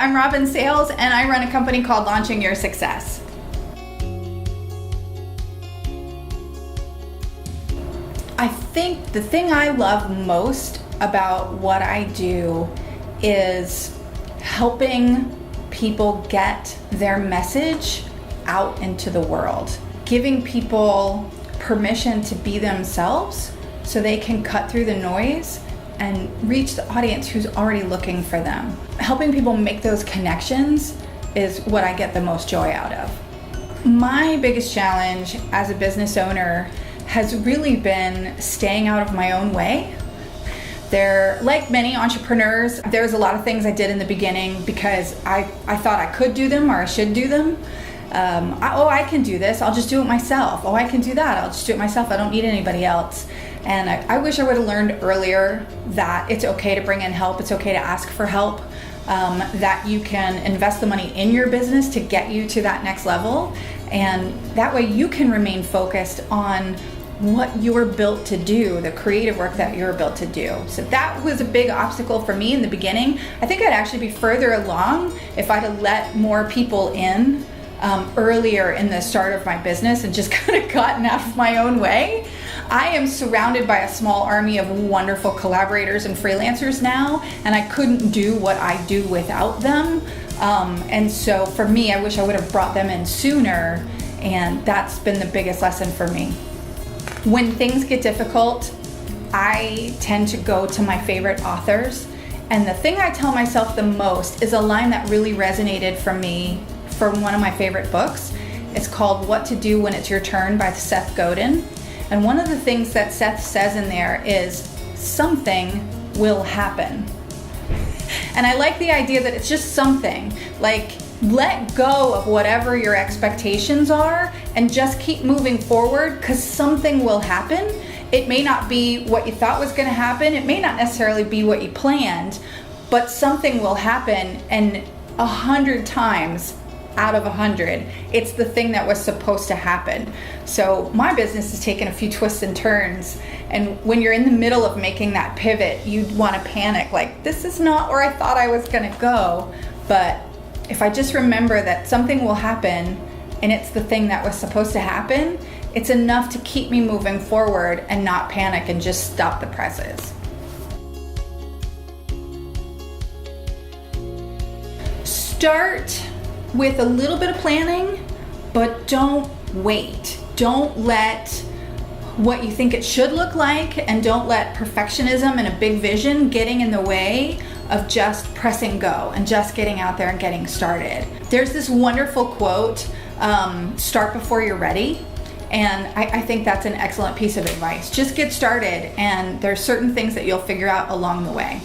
I'm Robyn Sayles, and I run a company called Launching Your Success. I think the thing I love most about what I do is helping people get their message out into the world, giving people permission to be themselves so they can cut through the noise and reach the audience who's already looking for them. Helping people make those connections is what I get the most joy out of. My biggest challenge as a business owner has really been staying out of my own way. Like many entrepreneurs, there's a lot of things I did in the beginning because I thought I could do them or I should do them. I can do this, I'll just do it myself. Oh, I can do that, I'll just do it myself, I don't need anybody else. And I wish I would have learned earlier that it's okay to bring in help, it's okay to ask for help, that you can invest the money in your business to get you to that next level. And that way you can remain focused on what you're built to do, the creative work that you're built to do. So that was a big obstacle for me in the beginning. I think I'd actually be further along if I'd have let more people in earlier in the start of my business and just kind of gotten out of my own way. I am surrounded by a small army of wonderful collaborators and freelancers now, and I couldn't do what I do without them. And so for me, I wish I would have brought them in sooner, and that's been the biggest lesson for me. When things get difficult, I tend to go to my favorite authors, and the thing I tell myself the most is a line that really resonated for me from one of my favorite books. It's called What to Do When It's Your Turn by Seth Godin. And one of the things that Seth says in there is, something will happen. And I like the idea that it's just something. Like, let go of whatever your expectations are and just keep moving forward, because something will happen. It may not be what you thought was going to happen. It may not necessarily be what you planned, but something will happen. And 100 times out of 100, it's the thing that was supposed to happen. So my business has taken a few twists and turns, and when you're in the middle of making that pivot, you want to panic, like, this is not where I thought I was going to go. But if I just remember that something will happen and it's the thing that was supposed to happen, it's enough to keep me moving forward and not panic and just stop the presses. Start with a little bit of planning, but don't wait. Don't let what you think it should look like, and don't let perfectionism and a big vision getting in the way of just pressing go and just getting out there and getting started. There's this wonderful quote, start before you're ready. And I think that's an excellent piece of advice. Just get started, and there's certain things that you'll figure out along the way.